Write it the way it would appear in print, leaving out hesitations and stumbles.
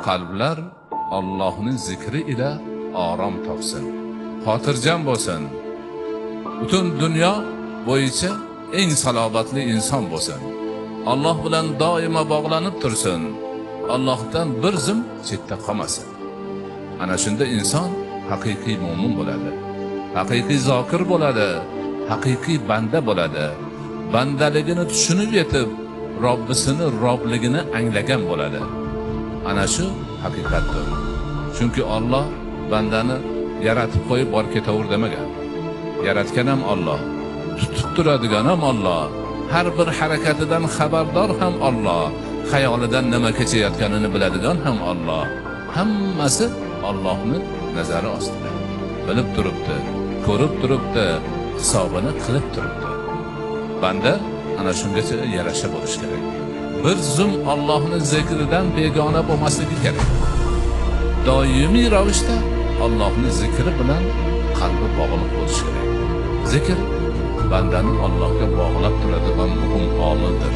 qalblar Allohning zikri ila orom topsin, xotirjam bo'lsin. Butun dunyo bo'yicha eng salobatli inson bo'lsin. Alloh bilan doimo bog'lanib tursin. Allohdan bir zum chetda qolmasin. Ana shunda inson haqiqiy mo'min bo'ladi. Haqiqiy zokir bo'ladi. Haqiqiy banda bo'ladi. Bandaligini tushunib yetib, Robbisini robligini anglagan bo'ladi. Ana shu haqiqatdir. Chunki Alloh bandani yaratib qo'yib bor ketaver demagan. Yaratgan ham Alloh, tutib turadigan ham Alloh, har bir harakatidan xabardor ham Alloh, xayolidan nima kechayotganini biladigan ham Alloh. Hammasi Allohning nazari ostida. Bilib turibdi, ko'rib turibdi, hisobini qilib turibdi. Banda ana shungacha yarasha bo'lish kerak. Bir zum Allohning zikridan begona bo'lmasligi kerak. Doimiy ravishda Allohning zikri bilan qalbi bog'liq bo'lishi kerak. Zikr bandani Allohga bog'lab turadigan muhim omildir.